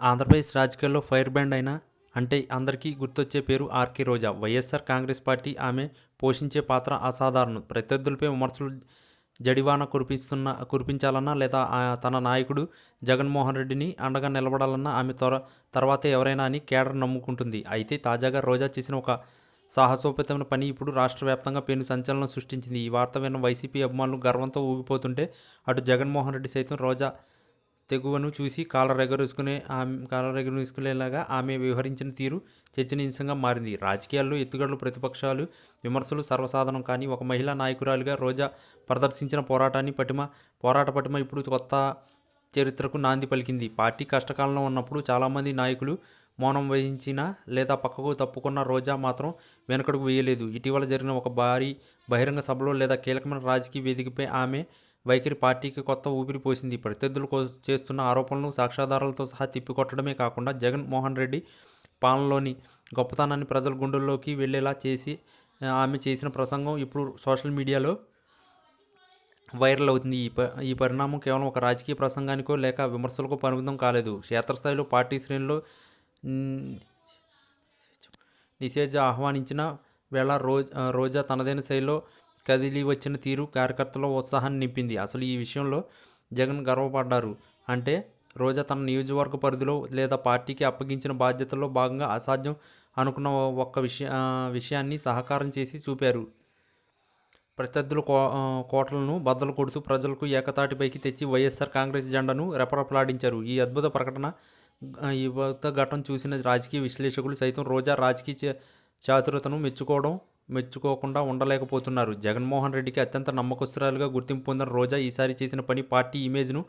ఆంధ్రప్రదేశ్ రాజకీయాల్లో fire brand అయిన అంటే అందరికీ గుర్తొచ్చే పేరు ఆర్కే రోజా. వైఎస్ఆర్ కాంగ్రెస్ పార్టీ ఆమె పోషించే పాత్ర అసాధారణం. ప్రత్యర్థులపై విమర్శలు జడివాన కురిపించాలన్నా లేదా తన నాయకుడు జగన్మోహన్ రెడ్డిని అండగా నిలబడాలన్నా ఆమె తర్వాతే ఎవరైనా అని కేడర్ నమ్ముకుంటుంది. అయితే తాజాగా రోజా చేసిన ఒక సాహసోపేతమైన పని ఇప్పుడు రాష్ట్ర వ్యాప్తంగా పెను సంచలనం సృష్టించింది. ఈ వార్త విన్న వైసీపీ అభిమానులు గర్వంతో ఊగిపోతుంటే అటు జగన్మోహన్ రెడ్డి సైతం రోజా తెగువను చూసి కాలరెగరేసుకునేలాగా ఆమె వ్యవహరించిన తీరు చర్చనీయాంశంగా మారింది. రాజకీయాల్లో ఎత్తుగడలు, ప్రతిపక్షాలు, విమర్శలు సర్వసాధారణం. కానీ ఒక మహిళా నాయకురాలిగా రోజా ప్రదర్శించిన పోరాట పటిమ ఇప్పుడు కొత్త చరిత్రకు నాంది పలికింది. పార్టీ కష్టకాలంలో ఉన్నప్పుడు చాలామంది నాయకులు మౌనం వహించినా లేదా పక్కకు తప్పుకున్న రోజా మాత్రం వెనకడుగు వేయలేదు. ఇటీవల జరిగిన ఒక భారీ బహిరంగ సభలో లేదా కీలకమైన రాజకీయ వేదికపై ఆమె వైఖరి పార్టీకి కొత్త ఊపిరి పోసింది. ప్రత్యర్థులు చేస్తున్న ఆరోపణలను సాక్ష్యాధారాలతో సహా తిప్పికొట్టడమే కాకుండా జగన్మోహన్ రెడ్డి పాలనలోని గొప్పతనాన్ని ప్రజల గుండెల్లోకి వెళ్ళేలా చేసి ఆమె చేసిన ప్రసంగం ఇప్పుడు సోషల్ మీడియాలో వైరల్ అవుతుంది. ఈ పరిణామం కేవలం ఒక రాజకీయ ప్రసంగానికో లేక విమర్శలకో పరిమితం కాలేదు. క్షేత్రస్థాయిలో పార్టీ శ్రేణుల్లో నిషేధ ఆహ్వానించిన వేళ రోజా తనదైన శైలిలో కదిలి వచ్చిన తీరు కార్యకర్తల్లో ఉత్సాహాన్ని నింపింది. అసలు ఈ విషయంలో జగన్ గర్వపడ్డారు అంటే రోజా తన నియోజకవర్గ పరిధిలో లేదా పార్టీకి అప్పగించిన బాధ్యతల్లో భాగంగా అసాధ్యం అనుకున్న ఒక్క విషయాన్ని సహకారం చేసి చూపారు. ప్రత్యర్థుల కోటలను బద్దలు కొడుతూ ప్రజలకు ఏకతాటిపైకి తెచ్చి వైఎస్ఆర్ కాంగ్రెస్ జెండాను రెపరెపలాడించారు. ఈ అద్భుత ఘటన చూసిన రాజకీయ విశ్లేషకులు సైతం రోజా రాజకీయ చాతురతను మెచ్చుకోకుండా ఉండలేకపోతున్నారు. జగన్మోహన్ రెడ్డికి అత్యంత నమ్మకస్తురాలుగా గుర్తింపు పొందిన రోజా ఈసారి చేసిన పని పార్టీ ఇమేజ్ను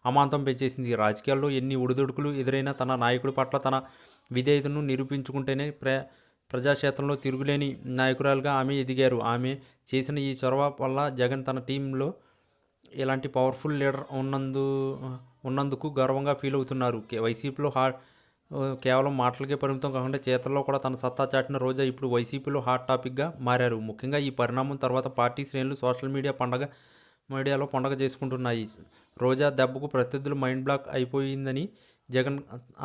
అమాంతం పెంచేసింది. రాజకీయాల్లో ఎన్ని ఒడిదుడుకులు ఎదురైనా తన నాయకుడి పట్ల తన విధేయతను నిరూపించుకుంటేనే ప్రజాక్షేత్రంలో తిరుగులేని నాయకురాలుగా ఆమె ఎదిగారు. ఆమె చేసిన ఈ చొరవ వల్ల జగన్ తన టీంలో ఇలాంటి పవర్ఫుల్ లీడర్ ఉన్నందుకు గర్వంగా ఫీల్ అవుతున్నారు. వైసీపీలో కేవలం మాటలకే పరిమితం కాకుండా చేతల్లో కూడా తన సత్తా చాటిన రోజా ఇప్పుడు వైసీపీలో హాట్ టాపిక్గా మారారు. ముఖ్యంగా ఈ పరిణామం తర్వాత పార్టీ శ్రేణులు సోషల్ మీడియాలో పండగ చేసుకుంటున్నాయి. రోజా దెబ్బకు ప్రత్యర్థులు మైండ్ బ్లాక్ అయిపోయిందని జగన్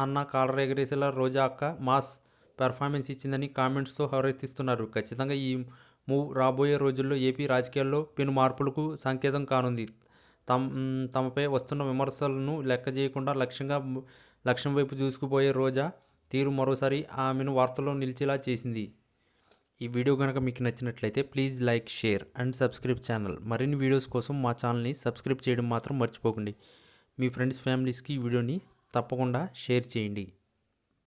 అన్న కాలరెగరేసేలా రోజా అక్క మాస్ పెర్ఫార్మెన్స్ ఇచ్చిందని కామెంట్స్తో హోరెత్తిస్తున్నారు. ఖచ్చితంగా ఈ మూవ్ రాబోయే రోజుల్లో ఏపీ రాజకీయాల్లో పెను మార్పులకు సంకేతం కానుంది. తమపై వస్తున్న విమర్శలను లెక్క చేయకుండా లక్ష్యం వైపు దూసుకుపోయే రోజా తీరు మరోసారి ఆమెను వార్తల్లో నిలిచేలా చేసింది. ఈ వీడియో కనుక మీకు నచ్చినట్లయితే please like, share and subscribe channel. మరిన్ని వీడియోస్ కోసం మా ఛానల్ని సబ్స్క్రైబ్ చేయడం మాత్రం మర్చిపోకండి. మీ ఫ్రెండ్స్, ఫ్యామిలీస్కి ఈ వీడియోని తప్పకుండా షేర్ చేయండి.